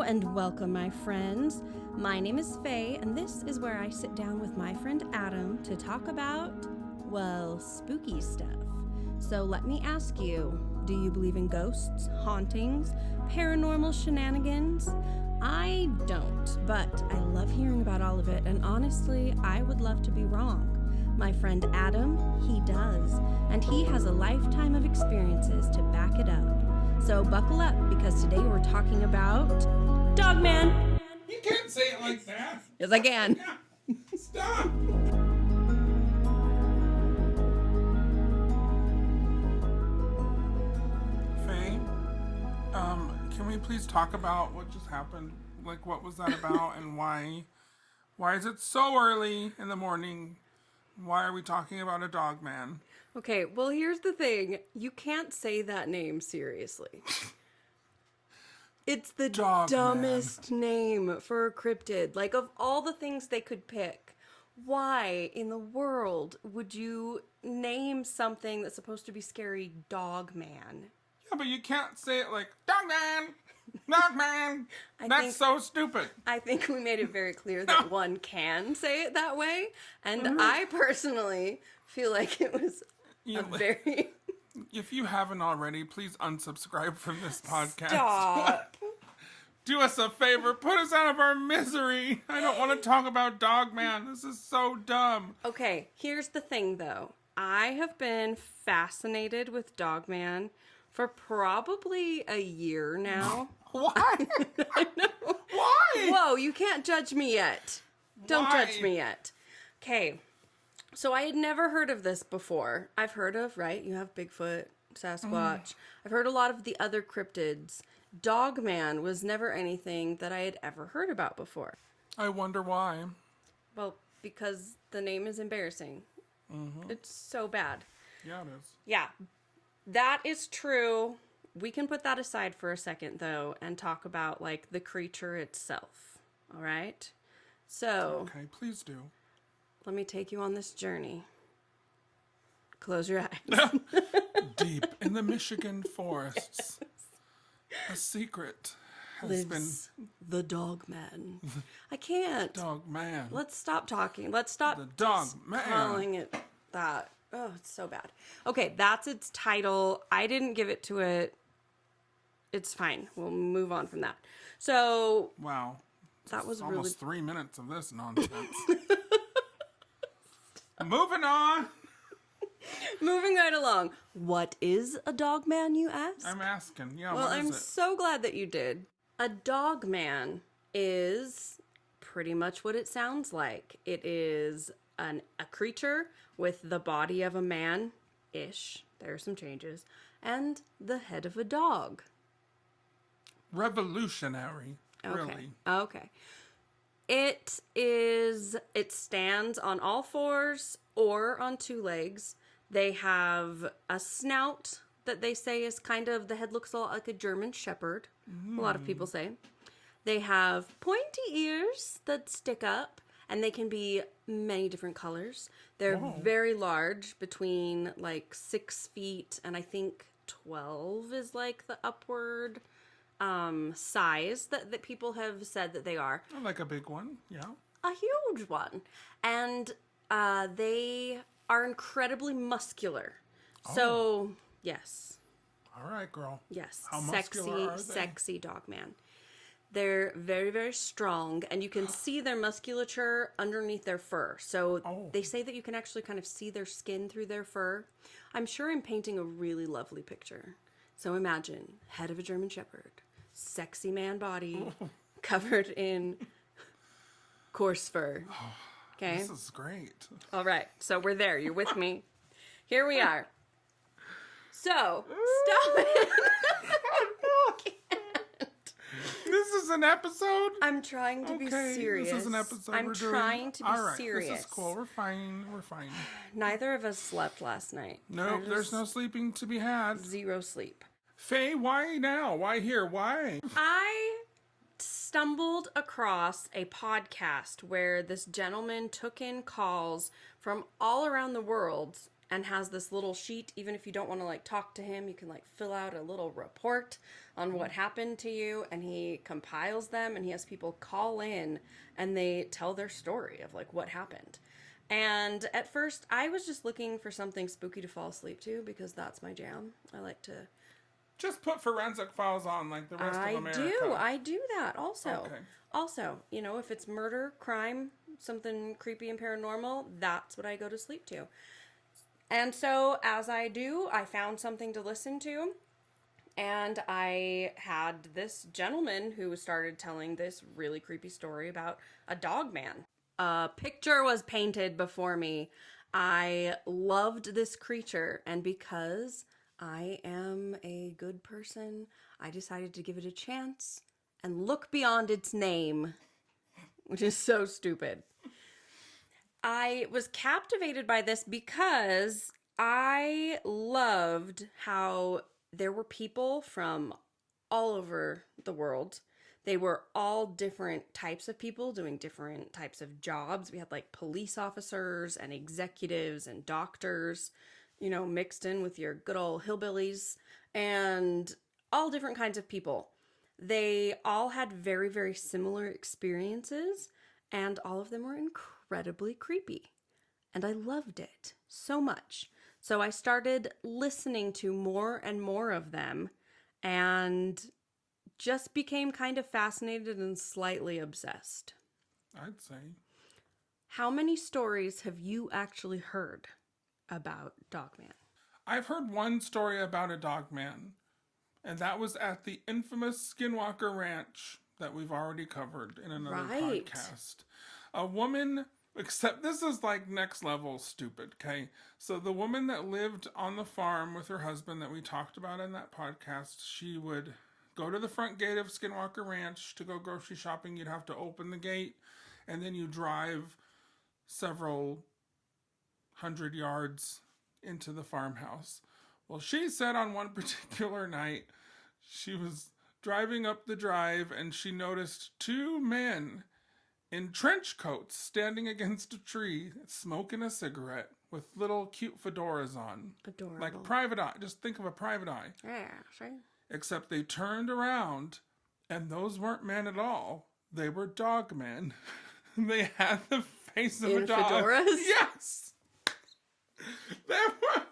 and welcome, my friends. My name is Faye, and this is where I sit down with my friend Adam to talk about, well, spooky stuff. So let me ask you, do you believe in ghosts, hauntings, paranormal shenanigans? I don't, but I love hearing about all of it, and honestly, I would love to be wrong. My friend Adam, he does, and he has a lifetime of experiences to back it up. So buckle up, because today we're talking about Dogman. You can't say it like that. Yes, I can. Stop. Faye, can we please talk about what just happened? Like, what was that about, and why? Why is it so early in the morning? Why are we talking about a dog man? Okay, well, here's the thing. You can't say that name seriously. It's the dumbest name for a cryptid. Like, of all the things they could pick, why in the world would you name something that's supposed to be scary Dogman? Yeah, but you can't say it like, Dogman! Dogman! That's so stupid. I think we made it very clear that one can say it that way. And I personally feel like it was very... If you haven't already, please unsubscribe from this podcast. Stop. Do us a favor. Put us out of our misery. I don't want to talk about Dogman. This is so dumb. Okay, here's the thing, though. I have been fascinated with Dogman for probably a year now. Why? I know. Why? Whoa, you can't judge me yet. Don't Why? judge me yet. Okay. So I had never heard of this before. I've heard of, right? You have Bigfoot, Sasquatch. I've heard a lot of the other cryptids. Dogman was never anything that I had ever heard about before. I wonder why. Well, because the name is embarrassing. Mm-hmm. It's so bad. Yeah, it is. Yeah, that is true. We can put that aside for a second, though, and talk about, like, the creature itself. All right? So... Okay, please do. Let me take you on this journey. Close your eyes. Deep in the Michigan forests, a secret has Lives the Dogman. I can't. Dogman. Let's stop talking. Let's stop The Dogman. calling it that. Oh, it's so bad. Okay, that's its title. I didn't give it to it. It's fine. We'll move on from that. So... Wow. That was almost 3 minutes of this nonsense. Moving on. Moving right along. What is a dogman, you ask? I'm asking. Yeah, Well, what is I'm it? so glad that you did. A dogman is pretty much what it sounds like. It is a creature with the body of a man-ish. There are some changes. And the head of a dog. Revolutionary. Okay. Really. Okay. It stands on all fours or on two legs. They have a snout that they say is kind of, the head looks a lot like a German shepherd. A lot of people say. They have pointy ears that stick up, and they can be many different colors. They're very large, between like 6 feet and I think 12 is like the upward size that people have said that they are. I like a big one, yeah. A huge one. And they are incredibly muscular. So, yes. All right, girl. Yes. How muscular are they? Sexy Dogman. They're very, very strong, and you can see their musculature underneath their fur. So they say that you can actually kind of see their skin through their fur. I'm sure I'm painting a really lovely picture. So imagine, head of a German shepherd, sexy man body, covered in coarse fur. Okay? This is great. All right. So we're there. You're with me. Here we are. So, stop it. This is an episode? I'm trying to be serious. This is an episode I'm we're doing. trying to be All right, serious. This is cool. We're fine. We're fine. Neither of us slept last night. No, there's no sleeping to be had. Zero sleep. Faye, why now? Why here? Why? I stumbled across a podcast where this gentleman took in calls from all around the world and has this little sheet. Even if you don't want to like talk to him, you can like fill out a little report on what happened to you, and he compiles them, and he has people call in and they tell their story of like what happened. And at first, I was just looking for something spooky to fall asleep to because that's my jam. I like to. Just put Forensic Files on like the rest of America. I do that also. Okay. Also, you know, if it's murder, crime, something creepy and paranormal, that's what I go to sleep to. And so, as I do, I found something to listen to. And I had this gentleman who started telling this really creepy story about a Dogman. A picture was painted before me. I loved this creature, and because I am a good person, I decided to give it a chance and look beyond its name, which is so stupid. I was captivated by this because I loved how there were people from all over the world. They were all different types of people doing different types of jobs. We had like police officers and executives and doctors, you know, mixed in with your good old hillbillies, and all different kinds of people. They all had very, very similar experiences, and all of them were incredibly creepy. And I loved it so much. So I started listening to more and more of them, and just became kind of fascinated and slightly obsessed. I'd say. How many stories have you actually heard about Dogman? I've heard one story about a Dogman, and that was at the infamous Skinwalker Ranch that we've already covered in another podcast. A woman, except this is like next level stupid, okay? So the woman that lived on the farm with her husband that we talked about in that podcast, she would go to the front gate of Skinwalker Ranch to go grocery shopping. You'd have to open the gate, and then you drive several 100 yards into the farmhouse. Well, she said on one particular night, she was driving up the drive, and she noticed two men in trench coats standing against a tree, smoking a cigarette with little cute fedoras on. Adorable. Like private eye. Just think of a private eye. Yeah, sure. Except they turned around, and those weren't men at all. They were dogmen. They had the face of a dog. Fedoras? Yes! They were...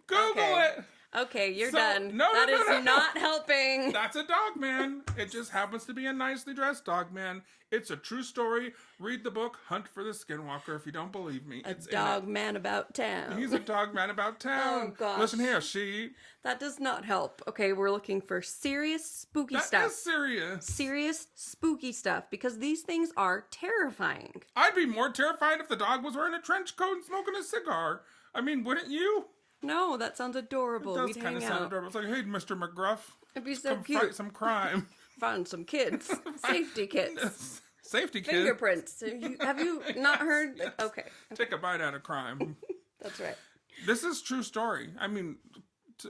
Google it! Okay, you're done. No, that is no. not helping. That's a dogman. It just happens to be a nicely dressed dogman. It's a true story. Read the book, Hunt for the Skinwalker, if you don't believe me. A dogman about town. He's a dogman about town. Oh, gosh. Listen here, she... That does not help. Okay, we're looking for serious spooky stuff. That is serious. Serious spooky stuff, because these things are terrifying. I'd be more terrified if the dog was wearing a trench coat and smoking a cigar. I mean, wouldn't you? No, that sounds adorable. It We'd does kind of hang sound out. adorable. It's like, hey, Mr. McGruff, It'd be so come cute. fight some crime. Find some kids. Safety kits. Safety kid. Fingerprints. Have you not heard? Yes. Okay. Take a bite out of crime. That's right. This is true story. I mean,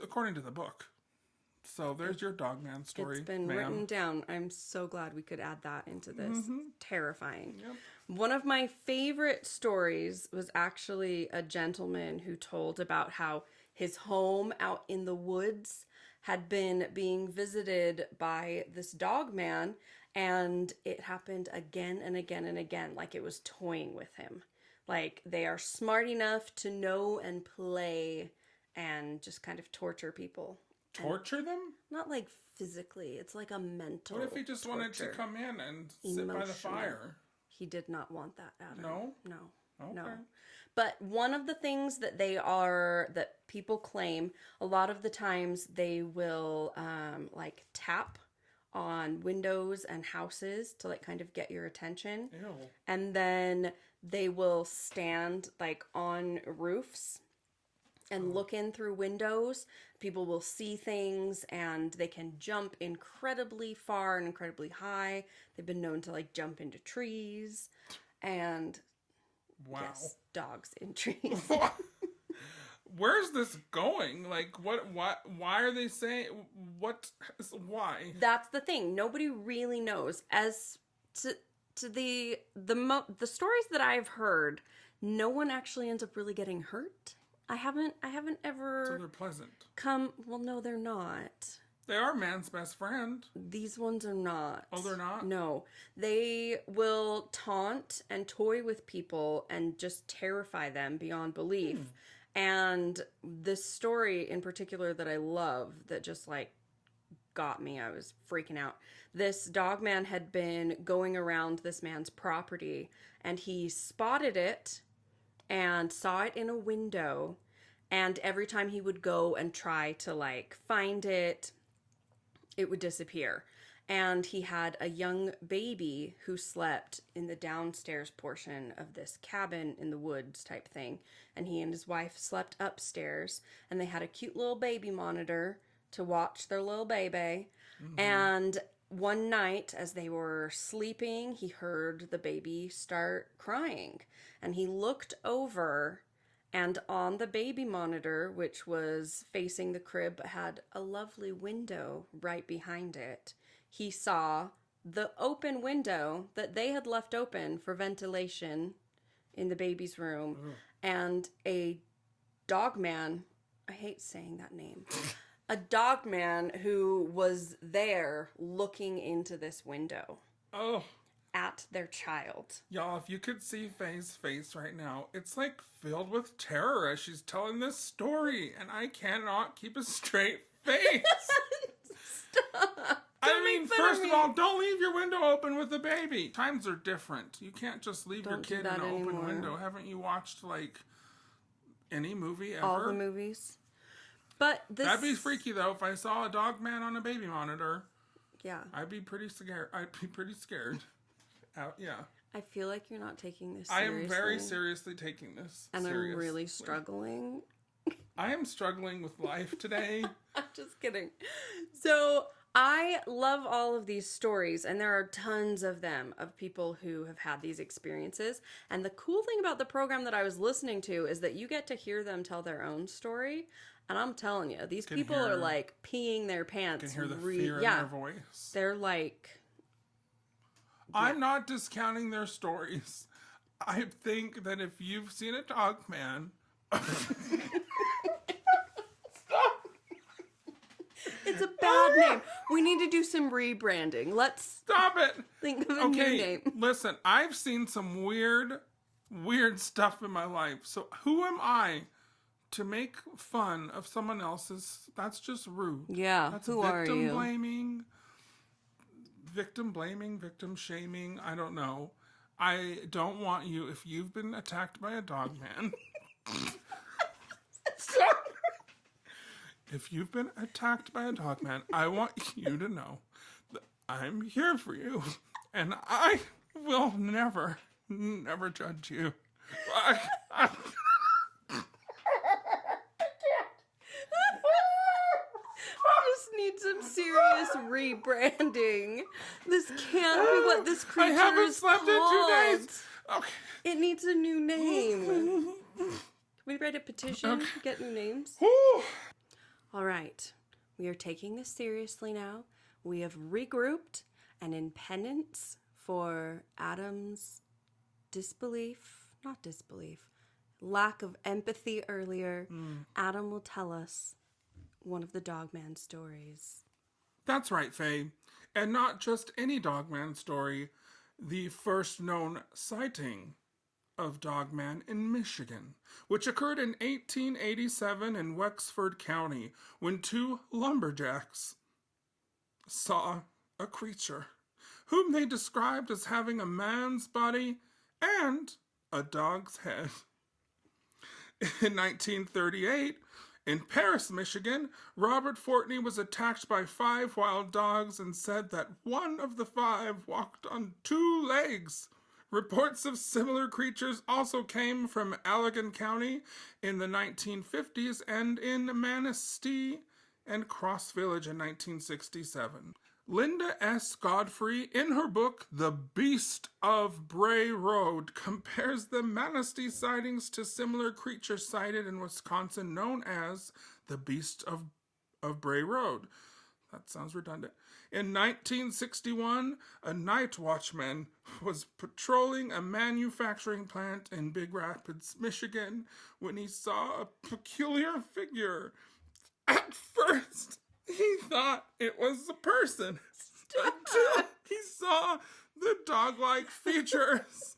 according to the book. So there's your Dogman story. It's been written down. I'm so glad we could add that into this. Terrifying. Yep. One of my favorite stories was actually a gentleman who told about how his home out in the woods had been being visited by this dog man, and it happened again and again and again, like it was toying with him. Like they are smart enough to know and play and just kind of torture people. Torture them? Not like physically, it's like a mental What if he just wanted to torture. come in and sit by the Emotional. fire? He did not want that, Adam. No? No. Okay. No. But one of the things that that people claim, a lot of the times they will like tap on windows and houses to like kind of get your attention. Ew. And then they will stand like on roofs and look in through windows. People will see things, and they can jump incredibly far and incredibly high. They've been known to like jump into trees, and Wow. yes, dogs in trees. Where's this going? Like, why are they saying, why? That's the thing. Nobody really knows. As to the stories that I've heard, no one actually ends up really getting hurt. I haven't ever So they're pleasant. well, no, they're not. They are man's best friend. These ones are not. Oh, they're not? No. They will taunt and toy with people and just terrify them beyond belief. And this story in particular that I love, that just like got me, I was freaking out. This dogman had been going around this man's property, and he spotted it and saw it in a window. And every time he would go and try to like find it, it would disappear. And he had a young baby who slept in the downstairs portion of this cabin in the woods type thing. And he and his wife slept upstairs, and they had a cute little baby monitor to watch their little baby. And one night, as they were sleeping, he heard the baby start crying. And he looked over, and on the baby monitor, which was facing the crib but had a lovely window right behind it, he saw the open window that they had left open for ventilation in the baby's room. And a dogman, I hate saying that name, a dogman who was there looking into this window. Oh. At their child. Y'all, if you could see Faye's face right now, it's like filled with terror as she's telling this story, and I cannot keep a straight face. Stop. I mean, first of all, don't leave your window open with the baby. Times are different. You can't just leave your kid in an open window. Haven't you watched, like, any movie ever? All the movies. But this... That'd be freaky, though. If I saw a dog man on a baby monitor, yeah, I'd be pretty scared. Yeah. I feel like you're not taking this seriously. I am very seriously taking this. And I'm really struggling. I am struggling with life today. I'm just kidding. So I love all of these stories, and there are tons of them of people who have had these experiences. And the cool thing about the program that I was listening to is that you get to hear them tell their own story. And I'm telling you, these people are like peeing their pants. You can hear the fear in their voice. They're like... I'm not discounting their stories. I think that if you've seen a dog man... Stop! It's a bad name. We need to do some rebranding. Let's... Stop it! Think of a new name. Listen, I've seen some weird stuff in my life. So who am I to make fun of someone else's? That's just rude. Yeah, that's who are you? Victim blaming, victim shaming, I don't know. I don't want you, if you've been attacked by a dog man. If you've been attacked by a dog man, I want you to know that I'm here for you. And I will never judge you. Need some serious rebranding. This can't be what this creature is called. I haven't slept in 2 days. Okay. It needs a new name. Can we write a petition? Get new names? All right. We are taking this seriously now. We have regrouped, and in penance for Adam's lack of empathy earlier, Adam will tell us one of the Dogman stories. That's right, Faye. And not just any Dogman story. The first known sighting of Dogman in Michigan, which occurred in 1887 in Wexford County, when 2 lumberjacks saw a creature, whom they described as having a man's body and a dog's head. In 1938, in Paris, Michigan, Robert Fortney was attacked by 5 wild dogs and said that one of the 5 walked on 2 legs. Reports of similar creatures also came from Allegan County in the 1950s and in Manistee and Cross Village in 1967. Linda S. Godfrey, in her book The Beast of Bray Road, compares the Manistee sightings to similar creatures sighted in Wisconsin known as the Beast of Bray Road. That sounds redundant. In 1961, a night watchman was patrolling a manufacturing plant in Big Rapids, Michigan, when he saw a peculiar figure. At first, he thought it was a person until he saw the dog-like features.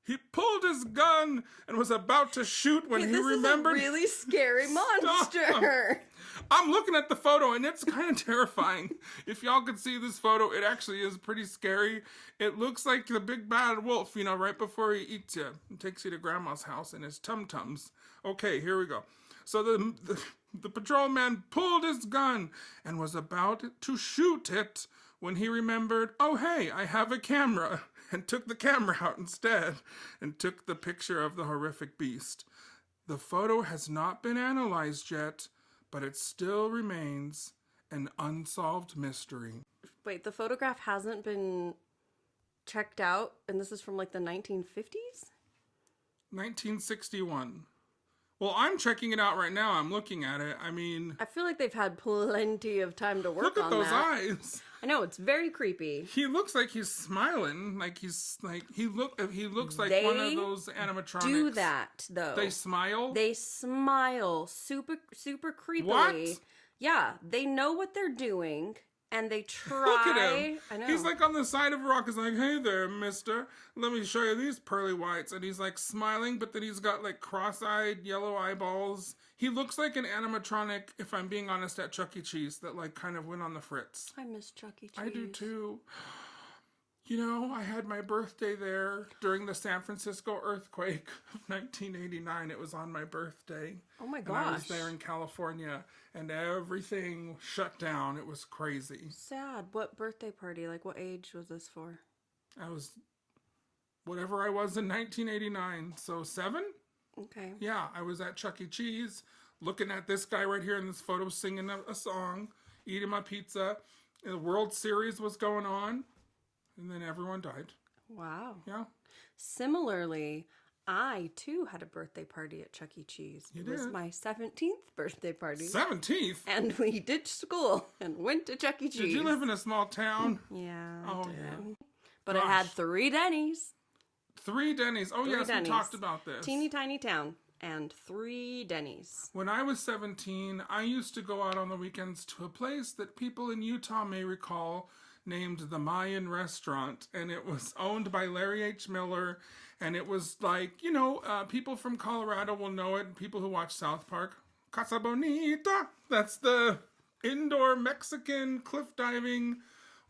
He pulled his gun and was about to shoot when he remembered. This is a really scary monster. I'm looking at the photo and it's kind of terrifying. If y'all could see this photo, it actually is pretty scary. It looks like the big bad wolf, right before he eats you and takes you to grandma's house in his tum-tums. Okay, here we go. So the patrolman pulled his gun and was about to shoot it when he remembered, oh, hey, I have a camera, and took the camera out instead and took the picture of the horrific beast. The photo has not been analyzed yet, but it still remains an unsolved mystery. Wait, the photograph hasn't been checked out, and this is from like the 1950s? 1961. Well, I'm checking it out right now. I'm looking at it. I mean, I feel like they've had plenty of time to work on that. Look at those eyes. I know, it's very creepy. He looks like he's smiling. Like he looks like one of those animatronics. Do that though. They smile? They smile super creepily. What? Yeah, they know what they're doing. And they try. Look at him. I know. He's like on the side of a rock. He's like, hey there, mister. Let me show you these pearly whites. And he's like smiling, but then he's got like cross-eyed yellow eyeballs. He looks like an animatronic, if I'm being honest, at Chuck E. Cheese that like kind of went on the fritz. I miss Chuck E. Cheese. I do too. I had my birthday there during the San Francisco earthquake of 1989. It was on my birthday. Oh my gosh. And I was there in California, and everything shut down. It was crazy. Sad. What birthday party? Like, what age was this for? I was whatever I was in 1989. So 7? Okay. Yeah, I was at Chuck E. Cheese, looking at this guy right here in this photo, singing a song, eating my pizza. The World Series was going on. And then everyone died. Wow. Yeah. Similarly, I too had a birthday party at Chuck E. Cheese. It was my 17th birthday party. 17th? And we ditched school and went to Chuck E. Cheese. Did you live in a small town? Yeah. Oh, yeah. But it had 3 Denny's. 3 Denny's. Oh, yes, Denny's. we talked about this. Teeny tiny town. And 3 Denny's. When I was 17, I used to go out on the weekends to a place that people in Utah may recall named the Mayan Restaurant, and it was owned by Larry H. Miller, and it was like, people from Colorado will know it, people who watch South Park. Casa Bonita! That's the indoor Mexican cliff diving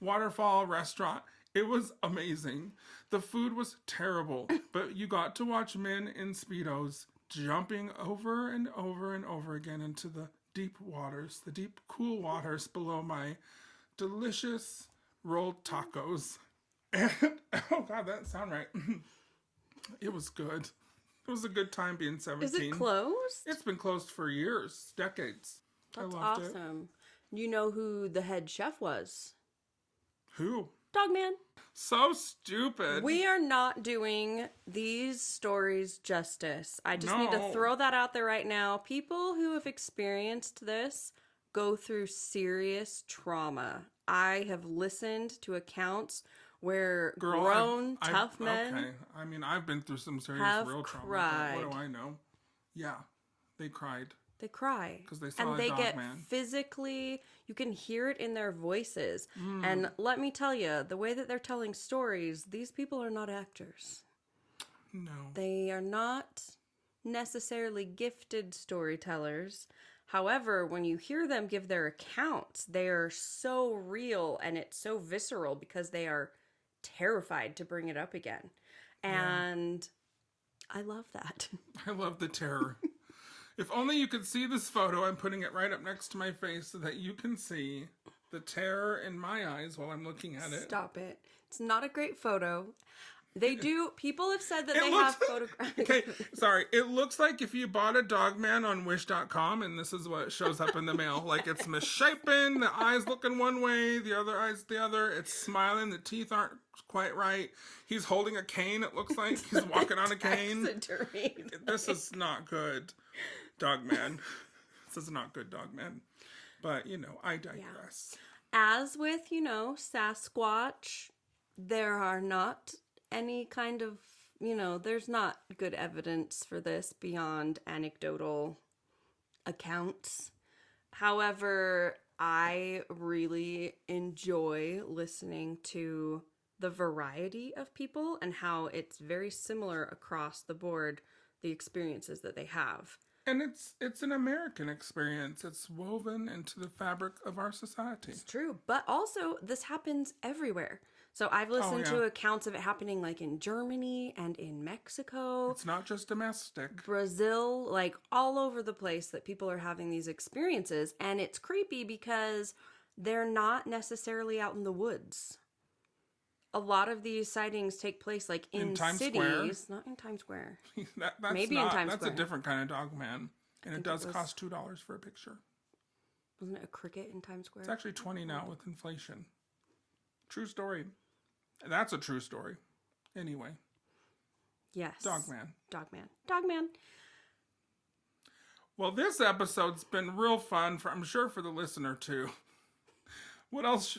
waterfall restaurant. It was amazing. The food was terrible, but you got to watch men in Speedos jumping over and over and over again into the deep waters, the deep, cool waters below my delicious rolled tacos. And, oh God, that sound right. It was good. It was a good time being 17. Is it closed? It's been closed for years, decades. That's I loved awesome. You know who the head chef was? Who? Dogman. So stupid. We are not doing these stories justice. I just need to throw that out there right now. People who have experienced this go through serious trauma. I have listened to accounts where tough men okay. I mean, I've been through some serious real trauma. Cried. What do I know? Yeah, they cried. They cry. Because they saw and they get Dogman. physically, you can hear it in their voices. And let me tell you, the way that they're telling stories, these people are not actors. No. They are not necessarily gifted storytellers. However, when you hear them give their accounts, they are so real and it's so visceral because they are terrified to bring it up again. And I love that. I love the terror. If only you could see this photo. I'm putting it right up next to my face so that you can see the terror in my eyes while I'm looking at it. Stop it. It's not a great photo. People have said that they have photographs. Okay, sorry. It looks like if you bought a Dogman on Wish.com and this is what shows up in the mail. Like it's misshapen, the eyes looking one way, the other eye's the other. It's smiling, the teeth aren't quite right. He's holding a cane, it looks like. He's walking on a cane. This is not good, Dogman. This is not good, Dogman. But, I digress. Yeah. As with, Sasquatch, there are not any kind of, there's not good evidence for this beyond anecdotal accounts. However, I really enjoy listening to the variety of people and how it's very similar across the board, the experiences that they have. And it's an American experience. It's woven into the fabric of our society. It's true, but also this happens everywhere. So I've listened to accounts of it happening like in Germany and in Mexico. It's not just domestic. Brazil, like all over the place that people are having these experiences. And it's creepy because they're not necessarily out in the woods. A lot of these sightings take place like in Times cities, Square. Not in Times Square. That's Maybe not, in Times that's Square. a different kind of Dogman. And it does cost $2 for a picture. Wasn't it a cricket in Times Square? It's actually $20 now with inflation. True story. That's a true story. Anyway. Yes. Dogman. Dogman. Well, this episode's been real fun, I'm sure for the listener too. What else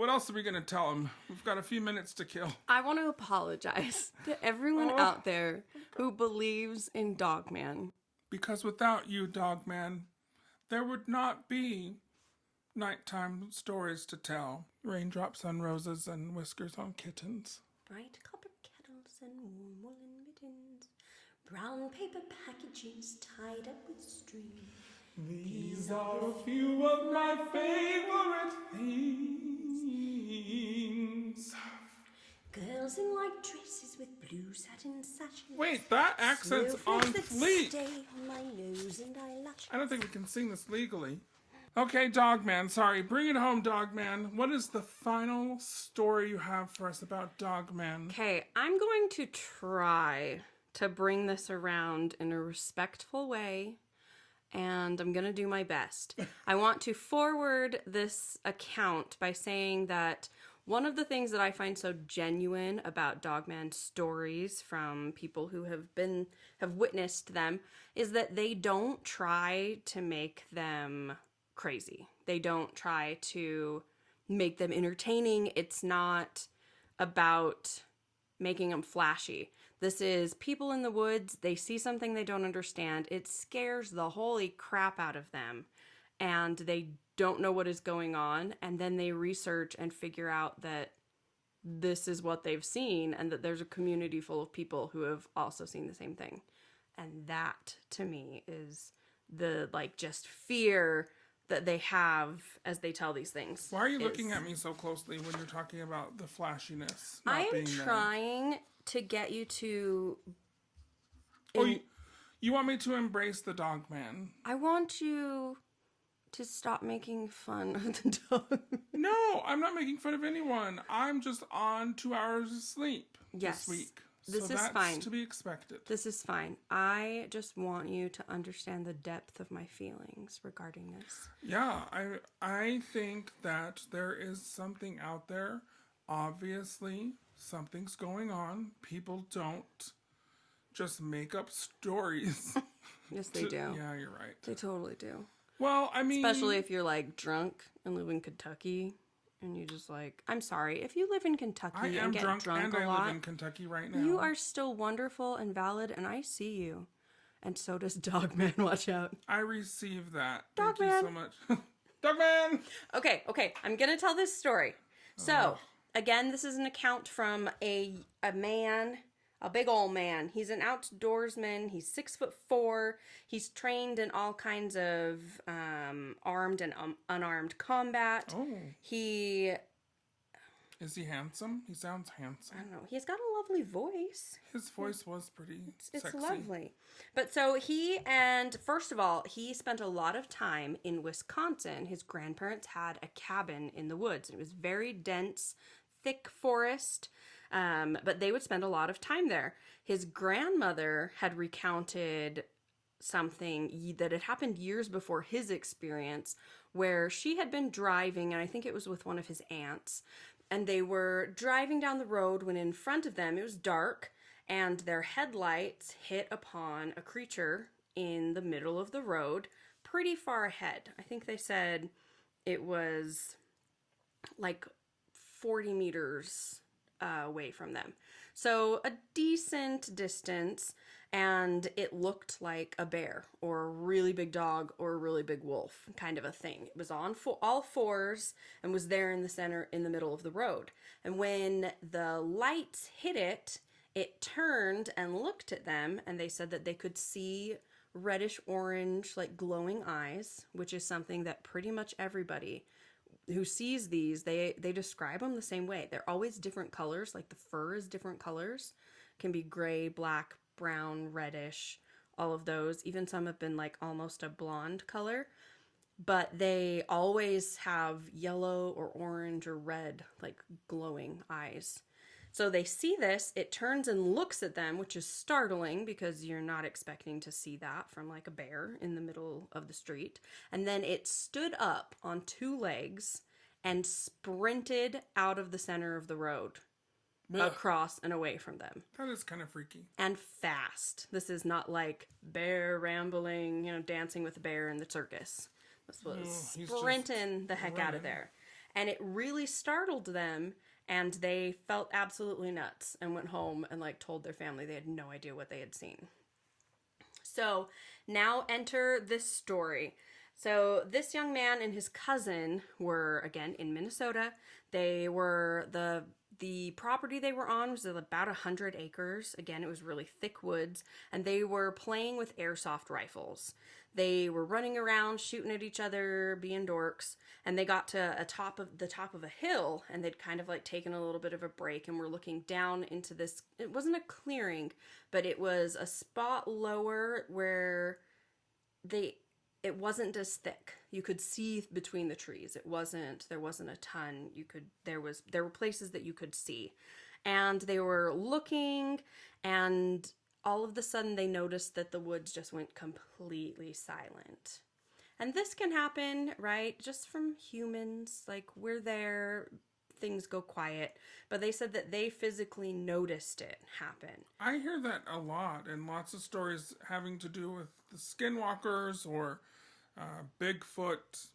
are we going to tell them? We've got a few minutes to kill. I want to apologize to everyone out there who believes in Dogman. Because without you, Dogman, there would not be nighttime stories to tell. Raindrops on roses and whiskers on kittens. Bright copper kettles and warm woolen mittens. Brown paper packages tied up with string. These are a few of my favorite things. Girls in white dresses with blue satin sashes. Wait, that accent's on fleek. Stay on my nose and eyelashes. I don't think we can sing this legally. Okay, Dogman, sorry. Bring it home, Dogman. What is the final story you have for us about Dogman? Okay, I'm going to try to bring this around in a respectful way, and I'm going to do my best. I want to forward this account by saying that one of the things that I find so genuine about Dogman stories from people who have witnessed them is that they don't try to make them crazy. They don't try to make them entertaining. It's not about making them flashy. This is people in the woods. They see something they don't understand. It scares the holy crap out of them. And they don't know what is going on. And then they research and figure out that this is what they've seen and that there's a community full of people who have also seen the same thing. And that, to me, is the, just fear that they have as they tell these things. Why are you looking at me so closely when you're talking about the flashiness? I am trying to get you to... You want me to embrace the Dogman? I want you to stop making fun of the dog. No, I'm not making fun of anyone. I'm just on 2 hours of sleep this week. This is that's fine. To be expected. This is fine. I just want you to understand the depth of my feelings regarding this. Yeah, I think that there is something out there. Obviously, something's going on. People don't just make up stories. Yes, they do. Yeah, you're right. They totally do. Well, I mean... Especially if you're, drunk and live in Kentucky. And you just I'm sorry, if you live in Kentucky and get drunk and a lot, I live in Kentucky right now. You are still wonderful and valid, and I see you. And so does Dogman. Watch out. I receive that. Dogman. Thank you so much. Dogman! Okay. I'm going to tell this story. So, again, this is an account from a man, a big old man. He's an outdoorsman. He's 6'4". He's trained in all kinds of armed and unarmed combat. Oh. Is he handsome? He sounds handsome. I don't know. He's got a lovely voice. His voice was pretty It's sexy. lovely. But so first of all, he spent a lot of time in Wisconsin. His grandparents had a cabin in the woods. It was very dense, thick forest. But they would spend a lot of time there. His grandmother had recounted something that had happened years before his experience, where she had been driving, and I think it was with one of his aunts, and they were driving down the road when in front of them it was dark, and their headlights hit upon a creature in the middle of the road pretty far ahead. I think they said it was 40 meters away from them. So a decent distance, and it looked like a bear or a really big dog or a really big wolf kind of a thing. It was on all fours and was there in the center, in the middle of the road. And when the lights hit it, it turned and looked at them, and they said that they could see reddish orange, like glowing eyes, which is something that pretty much everybody who sees these, they describe them the same way. They're always different colors, like the fur is different colors. Can be gray, black, brown, reddish, all of those. Even some have been like almost a blonde color, but they always have yellow or orange or red, like glowing eyes. So they see this, it turns and looks at them, which is startling because you're not expecting to see that from like a bear in the middle of the street. And then it stood up on two legs and sprinted out of the center of the road, across and away from them. That is kind of freaky. And fast. This is not like bear rambling, dancing with a bear in the circus. This was sprinting the heck out of there. And it really startled them. And they felt absolutely nuts and went home and like told their family they had no idea what they had seen. So now enter this story. So this young man and his cousin were, again, in Minnesota. They were, the property they were on was about 100 acres. Again, it was really thick woods. And they were playing with airsoft rifles. They were running around, shooting at each other, being dorks, and they got to the top of a hill, and they'd kind of like taken a little bit of a break and were looking down into this. It wasn't a clearing, but it was a spot lower where it wasn't as thick. You could see between the trees. There wasn't a ton. There were places that you could see, and they were looking, and all of a sudden they noticed that the woods just went completely silent. And this can happen, right? Just from humans. Like, we're there, things go quiet. But they said that they physically noticed it happen. I hear that a lot, and lots of stories having to do with the skinwalkers or Bigfoot,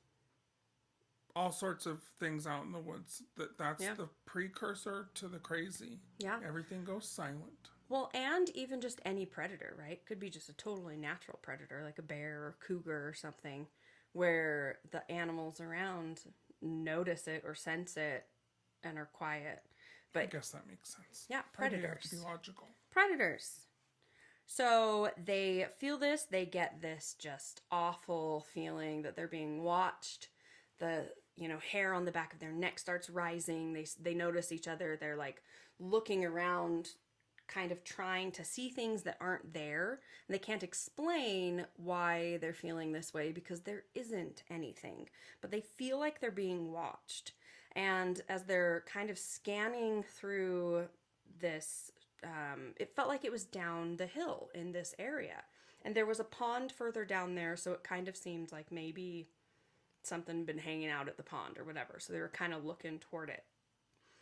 all sorts of things out in the woods. That's the precursor to the crazy. Yeah. Everything goes silent. Well, and even just any predator, right? Could be just a totally natural predator, like a bear or cougar or something, where the animals around notice it or sense it and are quiet. But I guess that makes sense. Yeah, predators. You have to be logical. Predators. So they feel this, they get this just awful feeling that they're being watched. The hair on the back of their neck starts rising. They notice each other. They're like looking around, kind of trying to see things that aren't there. And they can't explain why they're feeling this way because there isn't anything. But they feel like they're being watched. And as they're kind of scanning through this, it felt like it was down the hill in this area. And there was a pond further down there, so it kind of seemed like maybe something had been hanging out at the pond or whatever. So they were kind of looking toward it.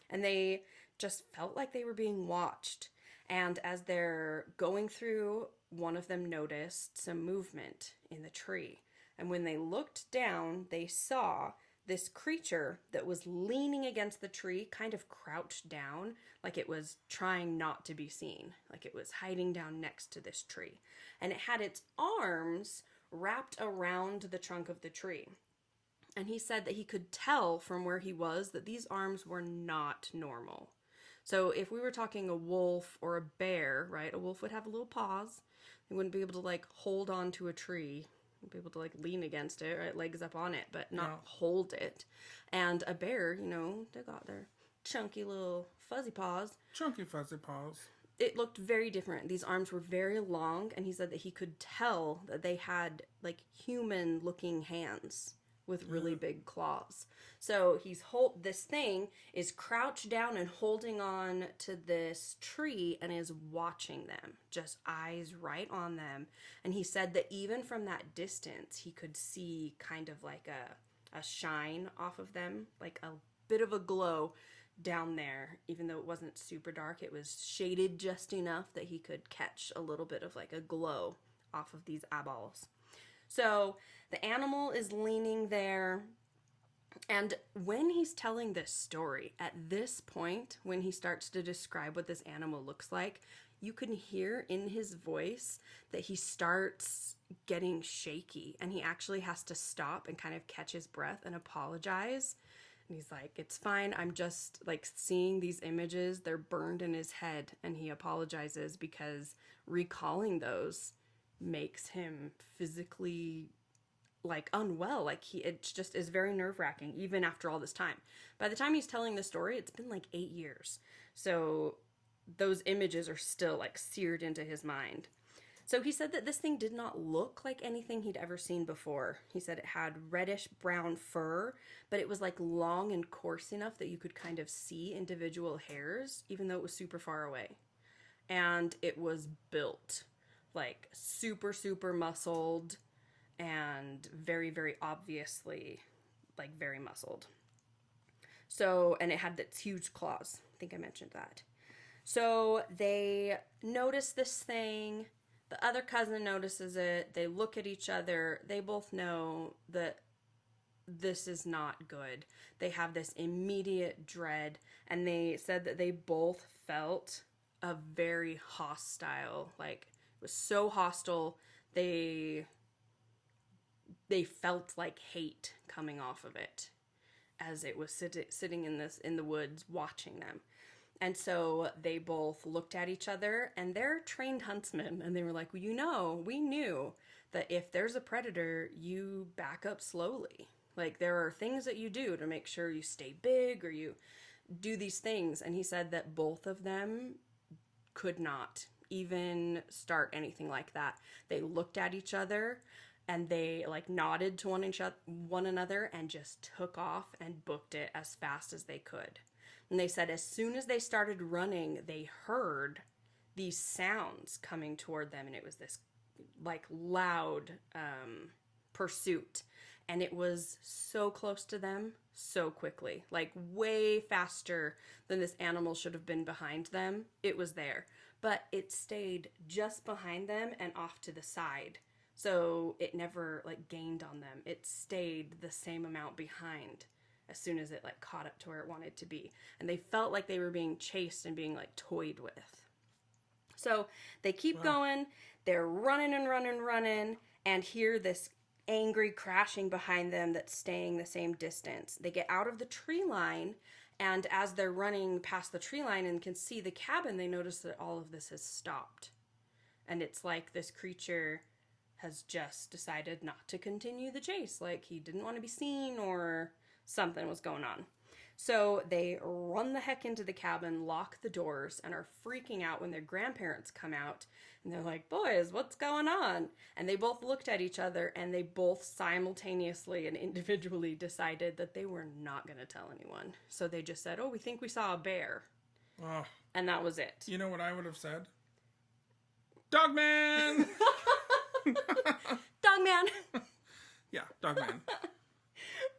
And they just felt like they were being watched. And as they're going through, one of them noticed some movement in the tree. And when they looked down, they saw this creature that was leaning against the tree, kind of crouched down, like it was trying not to be seen, like it was hiding down next to this tree. And it had its arms wrapped around the trunk of the tree. And he said that he could tell from where he was that these arms were not normal. So if we were talking a wolf or a bear, right, a wolf would have little paws. They wouldn't be able to like hold on to a tree. They'd be able to like lean against it, right, legs up on it, but not hold it. And a bear, they got their chunky little fuzzy paws. Chunky fuzzy paws. It looked very different. These arms were very long, and he said that he could tell that they had like human-looking hands with really big claws. So this thing is crouched down and holding on to this tree and is watching them, just eyes right on them. And he said that even from that distance, he could see kind of like a shine off of them, like a bit of a glow down there. Even though it wasn't super dark, it was shaded just enough that he could catch a little bit of like a glow off of these eyeballs. So the animal is leaning there, And when he's telling this story, at this point, when he starts to describe what this animal looks like, you can hear in his voice that he starts getting shaky, and he actually has to stop and kind of catch his breath and apologize. And he's like, it's fine. I'm just like seeing these images. They're burned in his head. And he apologizes because recalling those makes him physically like unwell. Like it just is very nerve-wracking even after all this time. By the time he's telling the story, it's been like 8 years. So those images are still like seared into his mind. So he said that this thing did not look like anything he'd ever seen before. He said it had reddish brown fur, but it was like long and coarse enough that you could kind of see individual hairs, even though it was super far away. And it was built like super, super muscled and very, very obviously like very muscled. So, and it had its huge claws. I think I mentioned that. So they notice this thing. The other cousin notices it. They look at each other. They both know that this is not good. They have this immediate dread. And they said that they both felt a very hostile, like it was so hostile. They felt like hate coming off of it as it was sitting in the woods watching them. And so they both looked at each other, and they're trained huntsmen, and they were like, well, we knew that if there's a predator, you back up slowly. Like, there are things that you do to make sure you stay big or you do these things. And he said that both of them could not even start anything like that. They looked at each other, and they like nodded to one another and just took off and booked it as fast as they could. And they said as soon as they started running, they heard these sounds coming toward them. And it was this like loud pursuit. And it was so close to them so quickly, like way faster than this animal should have been behind them. It was there, but it stayed just behind them and off to the side. So it never like gained on them. It stayed the same amount behind as soon as it like caught up to where it wanted to be. And they felt like they were being chased and being like toyed with. So they keep going. They're running and running and hear this angry crashing behind them that's staying the same distance. They get out of the tree line, and as they're running past the tree line and can see the cabin, they notice that all of this has stopped. And it's like this creature has just decided not to continue the chase. Like he didn't want to be seen or something was going on. So they run the heck into the cabin, lock the doors, and are freaking out when their grandparents come out. And they're like, boys, what's going on? And they both looked at each other, and they both simultaneously and individually decided that they were not going to tell anyone. So they just said, we think we saw a bear. Oh. And that was it. You know what I would have said? Dogman! Dogman! Yeah, Dogman.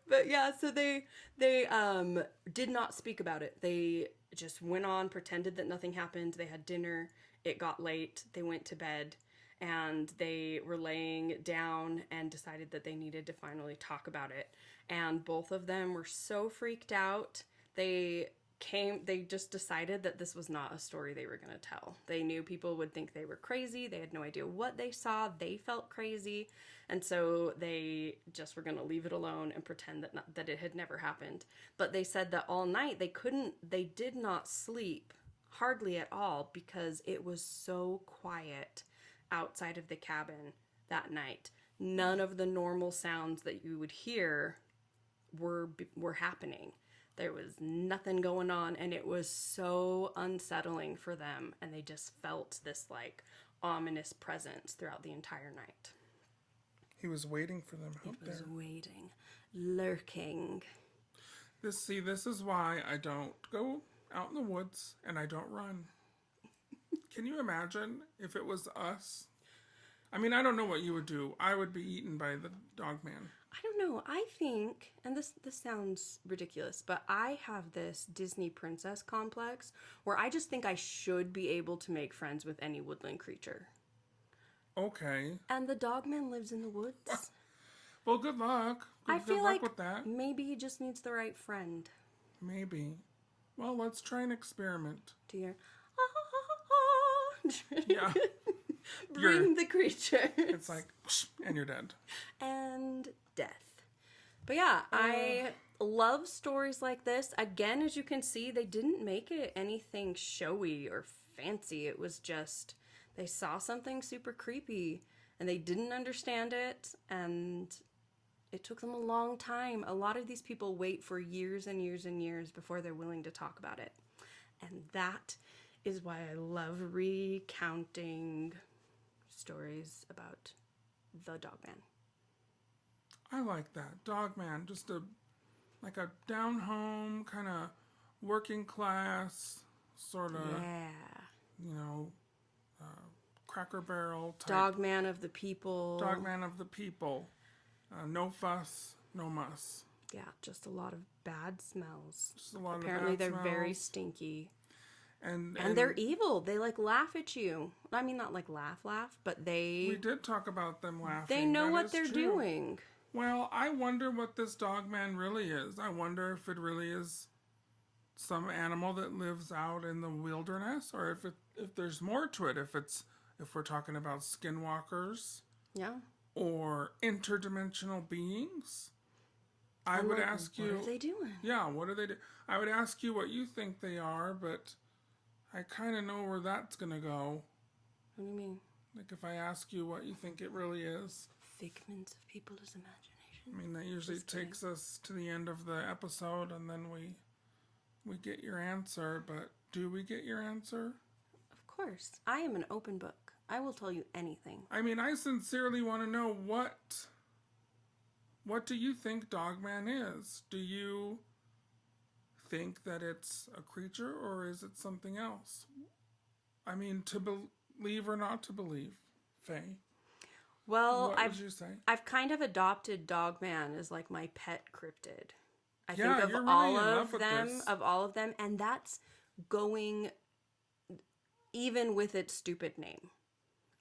But yeah, so they did not speak about it. They just went on, pretended that nothing happened. They had dinner. It got late. They went to bed, and they were laying down and decided that they needed to finally talk about it. And both of them were so freaked out. They just decided that this was not a story they were going to tell. They knew people would think they were crazy. They had no idea what they saw. They felt crazy. And so they just were going to leave it alone and pretend that it had never happened. But they said that all night they did not sleep hardly at all because it was so quiet outside of the cabin that night. None of the normal sounds that you would hear were happening. There was nothing going on, and it was so unsettling for them, and they just felt this like ominous presence throughout the entire night. He was waiting for them out there. He was waiting, lurking. This is why I don't go out in the woods and I don't run. Can you imagine if it was us? I mean, I don't know what you would do. I would be eaten by the Dogman. I don't know. I think, and this sounds ridiculous, but I have this Disney princess complex where I just think I should be able to make friends with any woodland creature. Okay. And the Dogman lives in the woods. Well, good luck. I Good feel luck like with that. maybe he just needs the right friend. Maybe. Well, let's try an experiment. To your Yeah. bring the creature. It's like, and you're dead. And death. But yeah, I love stories like this. Again, as you can see, they didn't make it anything showy or fancy. It was just they saw something super creepy and they didn't understand it, and it took them a long time. A lot of these people wait for years and years and years before they're willing to talk about it. And that is why I love recounting stories about the Dogman. I like that. Dogman, just a down home, kind of working class, sort of, Yeah. Cracker Barrel type. Dogman of the people. Dogman of the people. No fuss, no muss. Yeah, just a lot of bad smells. Just a lot Apparently of bad they're very smells. stinky. And they're evil. They laugh at you. I mean, not laugh, but we did talk about them laughing. they know That what is they're true. doing. Well, I wonder what this Dogman really is. I wonder if it really is some animal that lives out in the wilderness, or if there's more to it. If we're talking about skinwalkers Yeah. or interdimensional beings. I would ask you, what are they doing? yeah, what are they do? I would ask you what you think they are, but I kind of know where that's gonna go. What do you mean? Like if I ask you what you think it really is. Figments of people's imagination. I mean, that usually takes us to the end of the episode, and then we get your answer. But do we get your answer? Of course. I am an open book. I will tell you anything. I mean, I sincerely want to know what do you think Dogman is? Do you think that it's a creature, or is it something else? I mean, to believe or not to believe, Faye. Well, What would you say? I've kind of adopted Dogman as like my pet cryptid. I Yeah, think of you're really all in love of with them, this. and that's going even with its stupid name.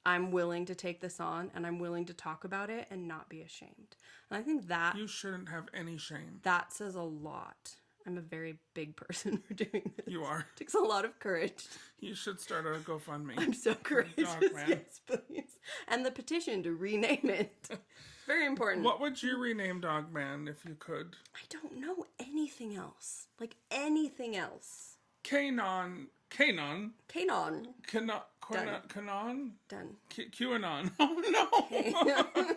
I'm willing to take this on, and I'm willing to talk about it and not be ashamed. And I think that You shouldn't have any shame. that says a lot. I'm a very big person for doing this. You are. It takes a lot of courage. You should start a GoFundMe. I'm so courageous. Dogman. Yes, please. And the petition to rename it. Very important. What would you rename Dogman if you could? I don't know anything else. Like anything else. Kanon. Kanon. Kanon. Done. QAnon. Oh no.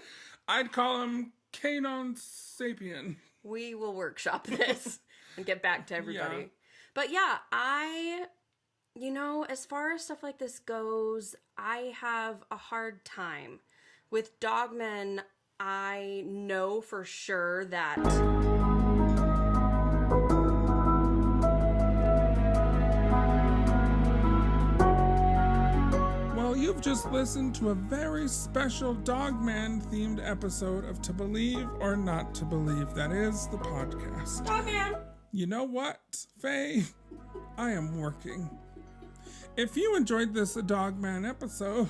I'd call him Kanon Sapien. We will workshop this and get back to everybody. Yeah. But yeah, as far as stuff like this goes, I have a hard time. With Dogman, I know for sure that You've just listened to a very special Dogman themed episode of To Believe or Not to Believe. That is the podcast. Dogman! You know what, Faye? I am working. If you enjoyed this Dogman episode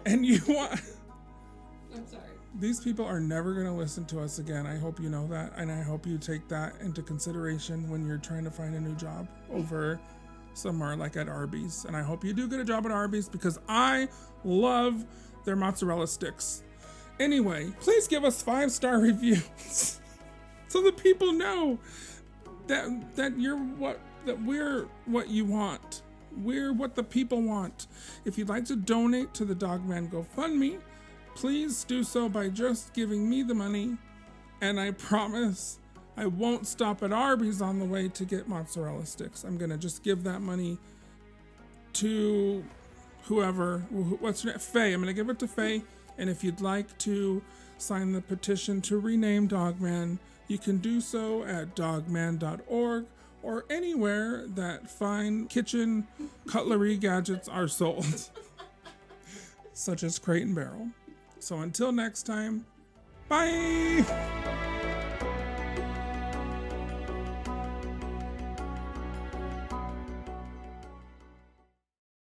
and you want... I'm sorry. These people are never going to listen to us again. I hope you know that, and I hope you take that into consideration when you're trying to find a new job over somewhere like at Arbys. And I hope you do get a job at Arbys because I love their mozzarella sticks. Anyway, please give us 5-star reviews so that people know that we're what you want. We're what the people want. If you'd like to donate to the Dogman GoFundMe, please do so by just giving me the money, and I promise I won't stop at Arbys on the way to get mozzarella sticks. I'm going to just give that money to whoever. What's your name? Faye. I'm going to give it to Faye. And if you'd like to sign the petition to rename Dogman, you can do so at dogman.org or anywhere that fine kitchen cutlery gadgets are sold, such as Crate and Barrel. So until next time, bye!